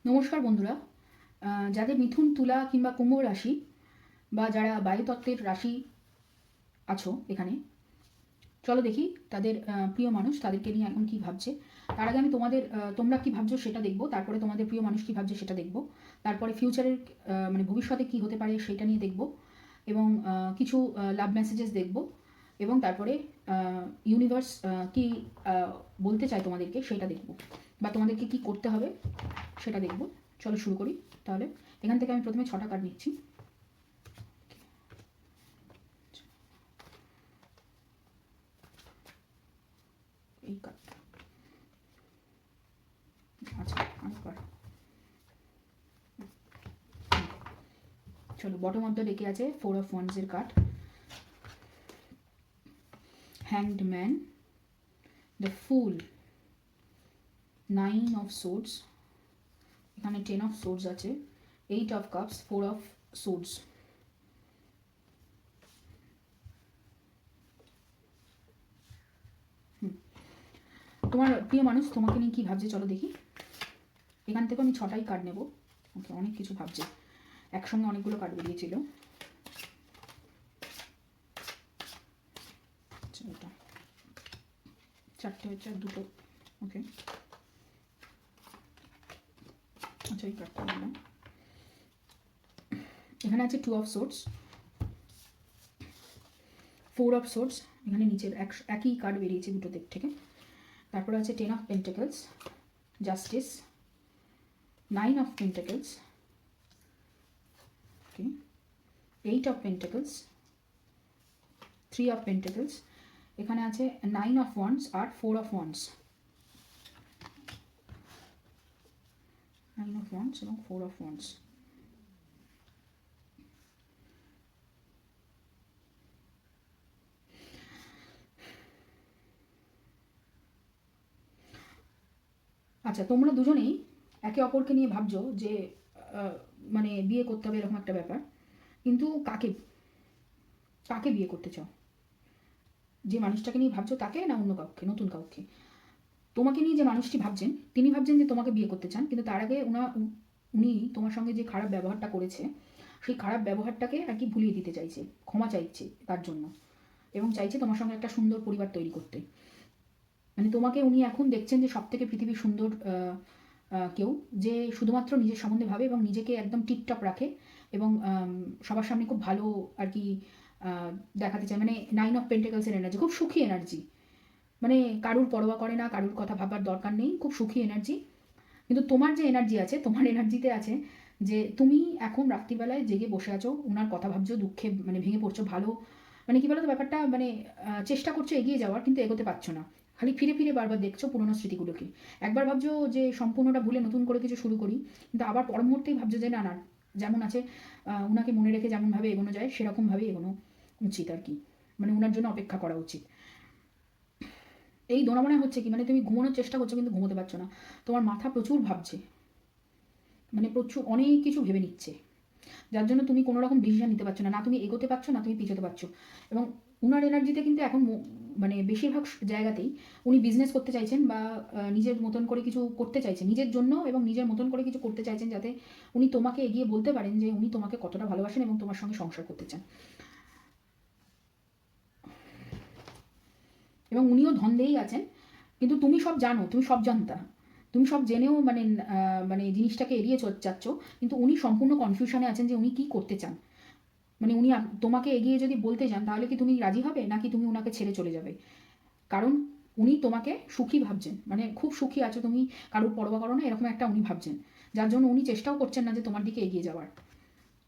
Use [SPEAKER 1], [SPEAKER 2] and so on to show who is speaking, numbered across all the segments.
[SPEAKER 1] নমস্কার বন্ধুরা। যাদের মিথুন, তুলা কিংবা কুম্ভ রাশি বা যারা বায়ুতত্ত্বের রাশি আছো এখানে, চলো দেখি তাদের প্রিয় মানুষ তাদেরকে নিয়ে এখন কি ভাবছে। তার আগে আমি তোমরা কি ভাবছো সেটা দেখবো, তারপরে তোমাদের প্রিয় মানুষ কি ভাবছে সেটা দেখবো, তারপরে ফিউচারের মানে ভবিষ্যতে কি হতে পারে সেটা নিয়ে দেখবো, এবং কিছু লাভ মেসেজেস দেখবো, এবং তারপরে ইউনিভার্স কি বলতে চায় তোমাদেরকে সেটা দেখবো, বা তোমাদেরকে কি করতে হবে সেটা দেখবো। চলো শুরু করি তাহলে। এখান থেকে আমি প্রথমে 6টা কার্ড নিচ্ছি। এই কার্ডটা, আচ্ছা আরেকবার। চলো, বটম অফ দ্য ডেকে আছে 4 অফ ওয়ান্ডসের card, hanged man, the fool, 9 of swords, এখানে 10 অফ সোর্ডস আছে, 8 অফ কাপস, 4 অফ সোর্ডস। তোমার প্রিয় মানুষ তোমাকে নিয়ে কী ভাবছে চলো দেখি। এখান থেকে আমি 6টাই কার্ড নেব। ওকে, অনেক কিছু ভাবছে, একসঙ্গে অনেকগুলো কার্ড বেরিয়েছিল। এটা 4টে হচ্ছে আর 2টো। ওকে, আচ্ছা এই কার্ডটা নিলাম। এখানে আছে 2 অফ সোর্ডস, 4 অফ সোর্ডস, এখানে নিচের একই কার্ড বেরিয়েছে দুটো দিক থেকে। তারপরে আছে 10 of pentacles, justice, 9 of pentacles, okay, 8 of pentacles, 3 of pentacles, এখানে আছে 9 অফ ওয়ান্ডস আর 4 অফ ওয়ান্ডস। 9 অফ ওয়ান্ডস এবং 4 অফ ওয়ান্ডস। আচ্ছা, তোমরা দুজনেই একে অপরকে নিয়ে ভাবছো যে মানে বিয়ে করতে হবে এরকম একটা ব্যাপার, কিন্তু কাকে কাকে বিয়ে করতে চাও? যে মানুষটাকে নিয়ে ভাবছো তাকে, না অন্য কাউকে, নতুন কাউকে? তোমাকে নিয়ে যে মানুষটি ভাবছেন তিনি ভাবছেন যে তোমাকে বিয়ে করতে চান, কিন্তু তার আগে উনি তোমার সঙ্গে যে খারাপ ব্যবহারটা করেছে সেই খারাপ ব্যবহারটাকে আর কি ভুলিয়ে দিতে চাইছে, ক্ষমা চাইছে তার জন্য, এবং চাইছে তোমার সঙ্গে একটা সুন্দর পরিবার তৈরি করতে। মানে তোমাকে উনি এখন দেখছেন যে সব থেকে পৃথিবীর সুন্দর কেউ, যে শুধুমাত্র নিজের সম্বন্ধে ভাবে এবং নিজেকে একদম টিপটপ রাখে, এবং সবার সামনে খুব ভালো আর কি দেখাতে চায়। মানে 9 অফ পেন্টিকলসের এনার্জি, খুব সুখী এনার্জি, মানে কারুর পরোয়া করে না, কারুর কথা ভাবার দরকার নেই, খুব সুখী এনার্জি। কিন্তু তোমার যে এনার্জি আছে, তোমার এনার্জিতে আছে যে তুমি এখন রাত্রিবেলায় জেগে বসে আছো, ওনার কথা ভাবছো, দুঃখে মানে ভেঙে পড়ছো, ভালো মানে কি বলতো ব্যাপারটা, মানে চেষ্টা করছো এগিয়ে যাওয়ার, কিন্তু এগোতে পারছো না, খালি ফিরে ফিরে বারবার দেখছো পুরোনো স্মৃতিগুলোকে। একবার ভাবছো যে সম্পূর্ণটা ভুলে নতুন করে কিছু শুরু করি, কিন্তু আবার পর মুহূর্তেই ভাবছো যে না না, যেমন আছে ওনাকে মনে রেখে যেমনভাবে এগোনো যায় সেরকমভাবেই এগোনো উচিত আর কি, মানে ওনার জন্য অপেক্ষা করা উচিত। এই দোনামোনা হচ্ছে কি, মানে তুমি ঘুমানোর চেষ্টা করছো কিন্তু ঘুমোতে পারছো না, তোমার মাথা প্রচুর ভাবছে, মানে প্রচুর অনেক কিছু ভেবে নিচ্ছে, যার জন্য তুমি কোনো রকম ডিসিশন নিতে পারছো না, না তুমি এগোতে পারছো না তুমি পিছোতে পারছো। এবং উনার এনার্জিতে কিন্তু এখন মানে বেশিরভাগ জায়গাতেই উনি বিজনেস করতে চাইছেন, বা নিজের মতন করে কিছু করতে চাইছেন নিজের জন্য, এবং নিজের মতন করে কিছু করতে চাইছেন যাতে উনি তোমাকে এগিয়ে বলতে পারেন যে উনি তোমাকে কতটা ভালোবাসেন এবং তোমার সঙ্গে সংসার করতে চান। এবং উনিও ধন্দেই আছেন, কিন্তু তুমি সব জানো, তুমি সব জানতা, তুমি সব জেনেও মানে মানে জিনিসটাকে এড়িয়ে যাচ্ছ, কিন্তু উনি সম্পূর্ণ কনফিউশনে আছেন যে উনি কী করতে চান। মানে উনি তোমাকে এগিয়ে যদি বলতে যান তাহলে কি তুমি রাজি হবে, নাকি তুমি ওনাকে ছেড়ে চলে যাবে? কারণ উনি তোমাকে সুখী ভাবছেন, মানে খুব সুখী আছো তুমি, কারোর পরোয়া করো না, এরকম একটা উনি ভাবছেন, যার জন্য উনি চেষ্টাও করছেন না যে তোমার দিকে এগিয়ে যাওয়ার।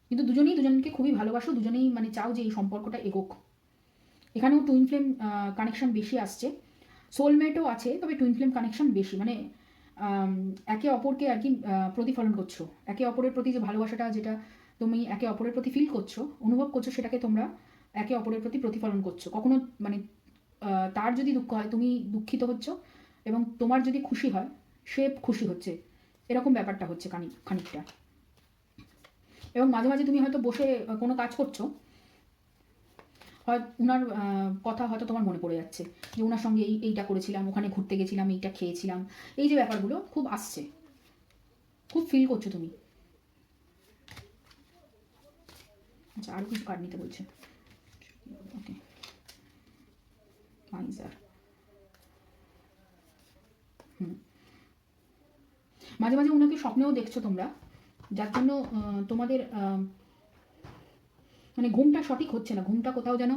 [SPEAKER 1] কিন্তু দুজনেই দুজনকে খুবই ভালোবাসো, দুজনেই মানে চাও যে এই সম্পর্কটা এগোক। এখানেও টুইন ফ্লেম কানেকশন বেশি আসছে, সোলমেটও আছে, তবে টুইন ফ্লেম কানেকশন বেশি, মানে একে অপরকে আর কি প্রতিফলন করছো, একে অপরের প্রতি যে ভালোবাসাটা, যেটা তুমি একে অপরের প্রতি ফিল করছো, অনুভব করছো, সেটাকে তোমরা একে অপরের প্রতি প্রতিফলন করছো। কখনো মানে তার যদি দুঃখ হয় তুমি দুঃখিত হচ্ছ, এবং তোমার যদি খুশি হয় সে খুশি হচ্ছে, এরকম ব্যাপারটা হচ্ছে খানিকটা। এবং মাঝে মাঝে তুমি হয়তো বসে কোনো কাজ করছো, হয় উনার কথা হয়তো তোমার মনে পড়ে যাচ্ছে, যে ওনার সঙ্গে এইটা করেছিলাম, ওখানে ঘুরতে গেছিলাম, এইটা খেয়েছিলাম, এই যে ব্যাপারগুলো খুব আসছে। খুব ফিল করছো তুমি। আচ্ছা, আরও কিছু কার্ড নিতে বলছে। ওকে, মাইজার। মাঝে মাঝে ওনাকে স্বপ্নেও দেখছো তোমরা, যার জন্য তোমাদের মানে ঘুমটা সঠিক হচ্ছে না, ঘুমটা কোথাও যেন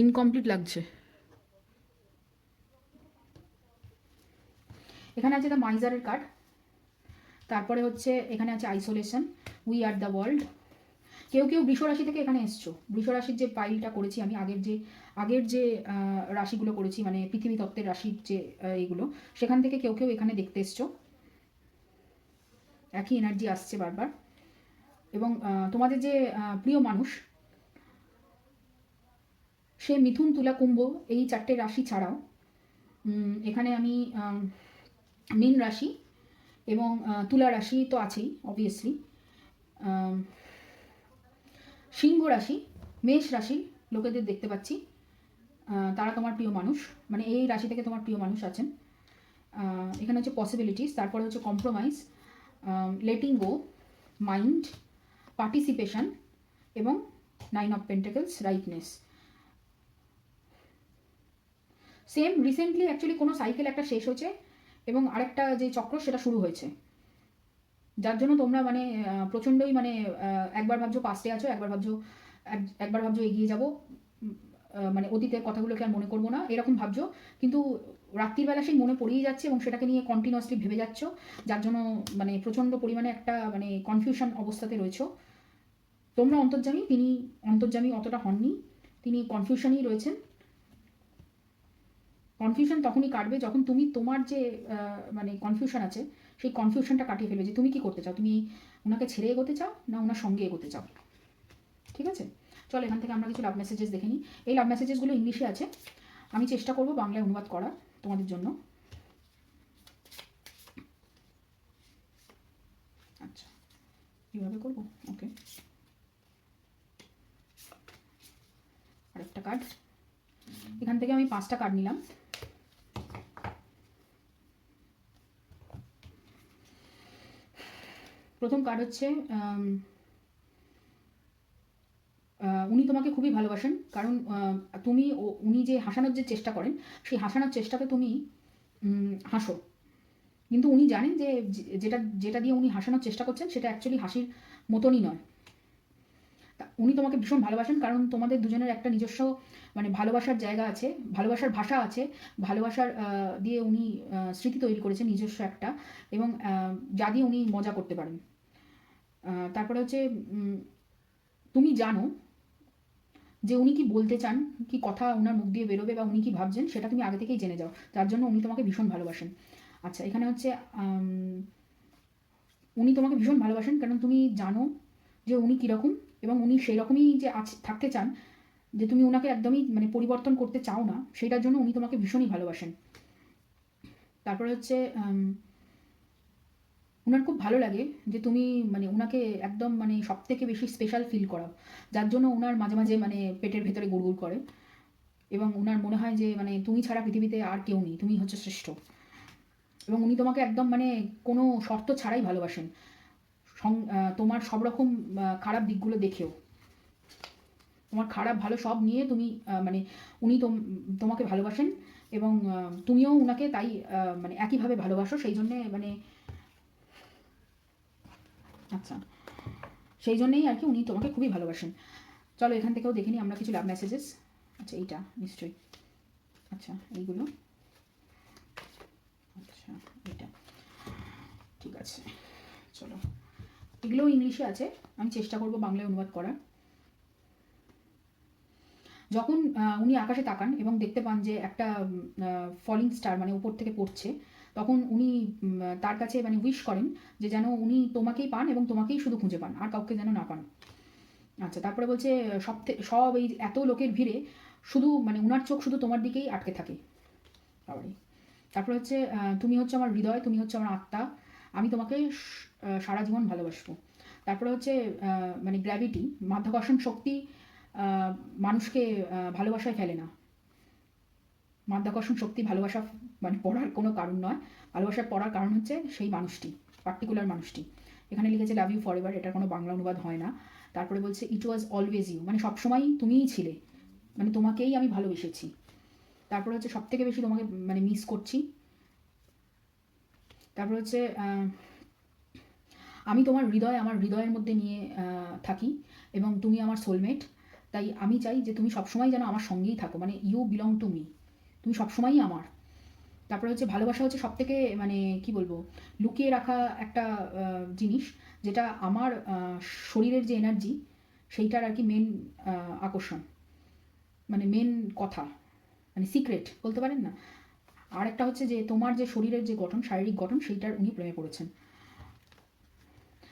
[SPEAKER 1] ইনকমপ্লিট লাগছে। এখানে আছে দ্য মাইজারের কার্ড, তারপরে হচ্ছে এখানে আছে isolation, we are the world. কেউ কেউ বৃষরাশি থেকে এখানে এসছো, বৃষরাশির যে পাইলটা করেছি আমি আগের যে রাশিগুলো করেছি, মানে পৃথিবী তত্ত্বের রাশির যে এইগুলো, সেখান থেকে কেউ কেউ এখানে দেখতে এসছো। একই এনার্জি আসছে বারবার। এবং তোমাদের যে প্রিয় মানুষ, সে মিথুন, তুলা, কুম্ভ এই 4টে রাশি ছাড়াও এখানে আমি মীন রাশি এবং তুলা রাশি তো আছেই অবভিয়াসলি, সিংহ রাশি, মেষ রাশির লোকেদের দেখতে পাচ্ছি। তারা তোমার প্রিয় মানুষ, মানে এই রাশি থেকে তোমার প্রিয় মানুষ আছেন। এখানে হচ্ছে পসিবিলিটিস, তারপরে হচ্ছে compromise, letting go, mind, participation এবং 9 of pentacles, rightness. Same recently actually কোনো সাইকেল একটা শেষ হয়েছে এবং আরেকটা যে চক্র সেটা শুরু হয়েছে, যার জন্য তোমরা মানে প্রচণ্ডই মানে একবার ভাবছো পাস্টে আছো, একবার ভাবছো এগিয়ে যাবো, মানে অতীতের কথাগুলোকে আর মনে করবো না এরকম ভাবছো, কিন্তু রাত্রির বেলা সেই মনে পড়েই যাচ্ছে এবং সেটাকে নিয়ে কন্টিনিউয়াসলি ভেবে যাচ্ছ, যার জন্য মানে প্রচণ্ড পরিমাণে একটা মানে কনফিউশন অবস্থাতে রয়েছো। তোমরা অন্তর্যামী, তিনি অন্তর্যামী অতটা হননি, তিনি কনফিউশনেই রয়েছেন। কনফিউশন তখনই কাটবে যখন তুমি তোমার যে মানে কনফিউশন আছে সেই কনফিউশনটা কাটিয়ে ফেলবে, যে তুমি কি করতে চাও, তুমি ওনাকে ছেড়ে এগোতে চাও না ওনার সঙ্গে এগোতে চাও। ঠিক আছে, চলো এখান থেকে আমরা কিছু লাভ মেসেজেস দেখে নিই। এই লাভ মেসেজেসগুলো ইংলিশে আছে, আমি চেষ্টা করব বাংলায় অনুবাদ করার তোমাদের জন্য। আচ্ছা, এইভাবে করবো। ওকে, আরেকটা কার্ড, এখান থেকে আমি 5টা কার্ড নিলাম। প্রথম কার্ড হচ্ছে উনি তোমাকে খুবই ভালোবাসেন, কারণ তুমি উনি যে হাসানোর যে চেষ্টা করেন সেই হাসানোর চেষ্টাতে তুমি হাসো, কিন্তু উনি জানেন যে যেটা যেটা দিয়ে উনি হাসানোর চেষ্টা করছেন সেটা অ্যাকচুয়ালি হাসির মতনই নয়। উনি তোমাকে ভীষণ ভালোবাসেন কারণ তোমাদের দুজনের একটা নিজস্ব মানে ভালোবাসার জায়গা আছে, ভালোবাসার ভাষা আছে, ভালোবাসার দিয়ে উনি স্মৃতি তৈরি করেছেন নিজস্ব একটা, এবং যা দিয়ে উনি মজা করতে পারেন। তারপরে হচ্ছে তুমি জানো যে উনি কি বলতে চান, কি কথা ওনার মুখ দিয়ে বেরোবে বা উনি কি ভাবছেন সেটা তুমি আগে থেকেই জেনে যাও, তার জন্য উনি তোমাকে ভীষণ ভালোবাসেন। আচ্ছা, এখানে হচ্ছে উনি তোমাকে ভীষণ ভালোবাসেন কারণ তুমি জানো যে উনি কীরকম এবং উনি সেই রকমই যে থাকতে চান, যে তুমি ওনাকে একদমই মানে পরিবর্তন করতে চাও না, সেটার জন্য উনি তোমাকে ভীষণই ভালোবাসেন। তারপরে হচ্ছে ওনার খুব ভালো লাগে যে তুমি মানে ওনাকে একদম মানে সব থেকে বেশি স্পেশাল ফিল করাও, যার জন্য ওনার মাঝে মাঝে মানে পেটের ভেতরে গুড়গুড় করে এবং ওনার মনে হয় যে মানে তুমি ছাড়া পৃথিবীতে আর কেউ নেই, তুমি হচ্ছে শ্রেষ্ঠ। এবং উনি তোমাকে একদম মানে কোনো শর্ত ছাড়াই ভালোবাসেন, তোমার সব রকম খারাপ দিকগুলো দেখেও, তোমার খারাপ ভালো সব নিয়ে তুমি মানে উনি তোমাকে ভালোবাসেন এবং তুমিও ওনাকে তাই মানে একইভাবে ভালোবাসো, সেই জন্যে মানে আচ্ছা সেই জন্যেই আর কি উনি তোমাকে খুবই ভালোবাসেন। চলো এখান থেকেও দেখে নিই আমরা কিছু লাভ মেসেজেস। আচ্ছা, এইটা নিশ্চয়ই, আচ্ছা এইগুলো, আচ্ছা এটা ঠিক আছে। চলো, এগুলোও ইংলিশে আছে, আমি চেষ্টা করব বাংলায় অনুবাদ করার। যখন উনি আকাশে তাকান এবং দেখতে পান যে একটা ফলিং স্টার মানে উপর থেকে পড়ছে, তখন উনি তার কাছে মানে উইশ করেন যে যেন উনি তোমাকেই পান এবং তোমাকেই শুধু খুঁজে পান, আর কাউকে যেন না পান। আচ্ছা, তারপরে বলছে সব এই এত লোকের ভিড়ে শুধু মানে উনার চোখ শুধু তোমার দিকেই আটকে থাকে। বাবারে। তারপরে হচ্ছে তুমি হচ্ছে আমার হৃদয়, তুমি হচ্ছে আমার আত্মা, আমি তোমাকে সারা জীবন ভালোবাসবো। তারপরে হচ্ছে মানে গ্র্যাভিটি, মাধ্যাকর্ষণ শক্তি মানুষকে ভালোবাসায় ফেলে না। মাধ্যাকর্ষণ শক্তি ভালোবাসা মানে পড়ার কোনো কারণ নয়, ভালোবাসার পড়ার কারণ হচ্ছে সেই মানুষটি, পার্টিকুলার মানুষটি। এখানে লিখেছে লাভ ইউ ফর এভার, এটার কোনো বাংলা অনুবাদ হয় না। তারপরে বলছে ইট ওয়াজ অলওয়েজ ইউ, মানে সবসময় তুমিই ছিলে, মানে তোমাকেই আমি ভালোবেসেছি। তারপরে হচ্ছে সব থেকে বেশি তোমাকে মানে মিস করছি। তারপর হচ্ছে আমি তোমার হৃদয় আমার হৃদয়ের মধ্যে নিয়ে থাকি এবং তুমি আমার সোলমেট, তাই আমি চাই যে তুমি সবসময় যেন আমার সঙ্গেই থাকো, মানে ইউ বিলং টু মি, তুমি সবসময়ই আমার। তারপরে হচ্ছে ভালোবাসা হচ্ছে সব থেকে মানে কি বলবো লুকিয়ে রাখা একটা জিনিস, যেটা আমার শরীরের যে এনার্জি সেইটার আর কি মেন আকর্ষণ, মানে মেন কথা, মানে সিক্রেট বলতে পারেন না। আর একটা হচ্ছে যে তোমার যে শরীরের যে গঠন, শারীরিক গঠন, সেইটার উনি প্রেমে পড়েছেন।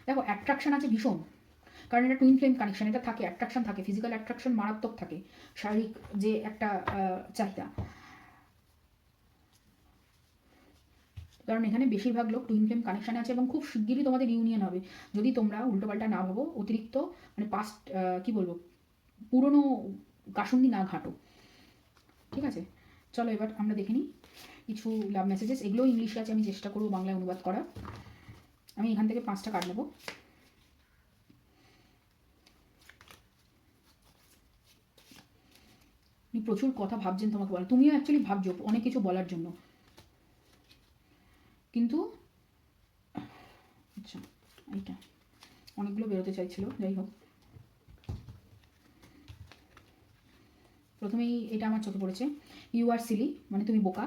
[SPEAKER 1] দেখো অ্যাট্রাকশন আছে ভীষণ, কারণ এটা টুইন ফ্লেম কানেকশন, এটা থাকে, অ্যাট্রাকশন থাকে, ফিজিক্যাল অ্যাট্রাকশন মারাত্মক থাকে, শারীরিক যে একটা চাহিদা। কারণ এখানে বেশিরভাগ লোক টুইন ফ্লেম কানেকশানে আছে এবং খুব শিগগিরই তোমাদের ইউনিয়ন হবে, যদি তোমরা উল্টোপাল্টা না ভাবো, অতিরিক্ত মানে পাস্ট কি বলবো পুরনো কাসুন্দি না ঘাঁটো। ঠিক আছে, চলো এবার আমরা দেখে নিই কিছু লাভ মেসেজেস। এগুলো ইংলিশে আছে, আমি চেষ্টা করবো বাংলায় অনুবাদ করা। আমি এখান থেকে 5টা কার্ড নেবো। আপনি প্রচুর কথা ভাবছেন, তোমাকে বলে তুমিও অ্যাকচুয়ালি ভাবছো অনেক কিছু বলার জন্য, কিন্তু আচ্ছা এইটা অনেকগুলো বেরোতে চাইছিল, যাই হোক। প্রথমেই এটা আমার চোখে পড়েছে, ইউ আর সিলি, মানে তুমি বোকা।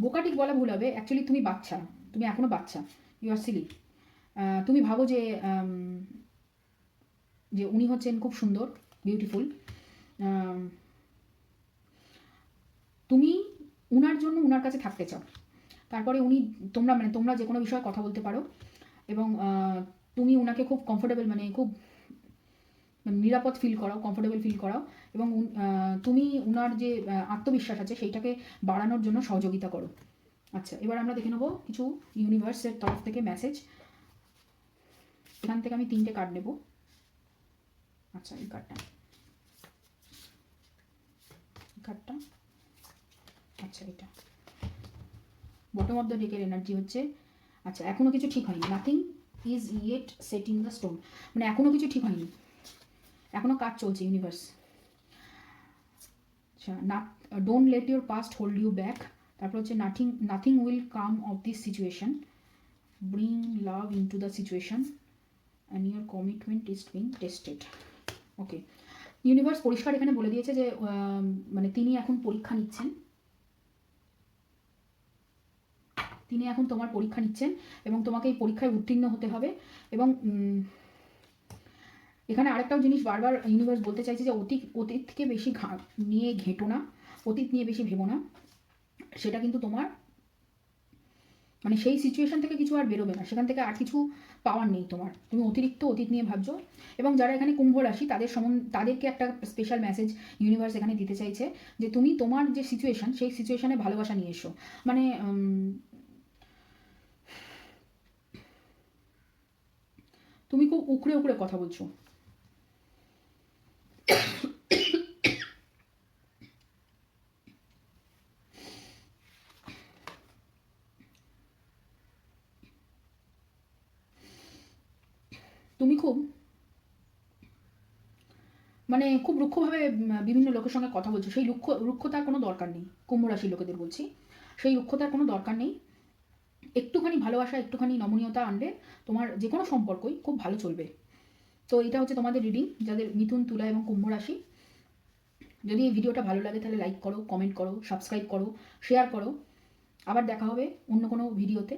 [SPEAKER 1] বোকা ঠিক বলা ভুল হবে, অ্যাকচুয়ালি তুমি বাচ্চা, তুমি এখনও বাচ্চা, ইউ আর সিলি। তুমি ভাবো যে যে উনি হচ্ছেন খুব সুন্দর, বিউটিফুল, তুমি উনার জন্য উনার কাছে থাকতে চাও, তারপরে উনি তোমরা মানে তোমরা যে কোনো বিষয়ে কথা বলতে পারো এবং তুমি উনাকে খুব কমফোর্টেবল মানে খুব নিরাপদ ফিল করাও, কমফোর্টেবল ফিল করাও এবং তুমি উনার যে আত্মবিশ্বাস আছে সেইটাকে বাড়ানোর জন্য সহযোগিতা করো। আচ্ছা, এবার আমরা দেখে নেবো কিছু ইউনিভার্সের তরফ থেকে মেসেজ। এখান থেকে আমি 3টে কার্ড নেব। আচ্ছা, এই কার্ডটা, আচ্ছা এটা বটম অফ দ্য ডেকের এনার্জি হচ্ছে, আচ্ছা এখনও কিছু ঠিক হয়নি, nothing is yet set in the stone, মানে এখনও কিছু ঠিক হয়নি, এখনও কাজ চলছে ইউনিভার্স। আচ্ছা, না don't let your past hold you back. তারপর হচ্ছে nothing will come of this situation, bring love into the situation and your commitment is being tested. Okay, universe পরিষ্কার এখানে বলে দিয়েছে যে মানে তিনি এখন পরীক্ষা নিচ্ছেন, তিনি এখন তোমার পরীক্ষা নিচ্ছেন এবং তোমাকে এই পরীক্ষায় উত্তীর্ণ হতে হবে। এবং এখানে আরেকটাও জিনিস বারবার ইউনিভার্স বলতে চাইছে যে অতীতকে বেশি নিয়ে ঘেঁটো না, অতীত নিয়ে বেশি ভেবো না, সেটা কিন্তু তোমার মানে সেই সিচুয়েশন থেকে কিছু আর বেরোবে না, সেখান থেকে আর কিছু পাওয়ার নেই তোমার, তুমি অতিরিক্ত অতীত নিয়ে ভাবছো। এবং যারা এখানে কুম্ভ রাশি তাদেরকে একটা স্পেশাল মেসেজ ইউনিভার্স এখানে দিতে চাইছে যে তুমি তোমার যে সিচুয়েশন সেই সিচুয়েশনে ভালোবাসা নিয়ে এসো, মানে তুমি খুব উকড়ে উকড়ে কথা বলছো, তুমি খুব মানে খুব রুক্ষভাবে বিভিন্ন লোকের সঙ্গে কথা বলছো, সেই রুক্ষতার কোনো দরকার নেই, কুম্ভ রাশির লোকেদের বলছি, সেই রুক্ষতার কোনো দরকার নেই। একটুখানি ভালোবাসা, একটুখানি নমনীয়তা আনলে তোমার যে কোনো সম্পর্কই খুব ভালো চলবে। তো এটা হচ্ছে তোমাদের রিডিং, যাদের মিথুন, তুলা এবং কুম্ভ রাশি। যদি এই ভিডিওটা ভালো লাগে তাহলে লাইক করো, কমেন্ট করো, সাবস্ক্রাইব করো, শেয়ার করো। আবার দেখা হবে অন্য কোনো ভিডিওতে।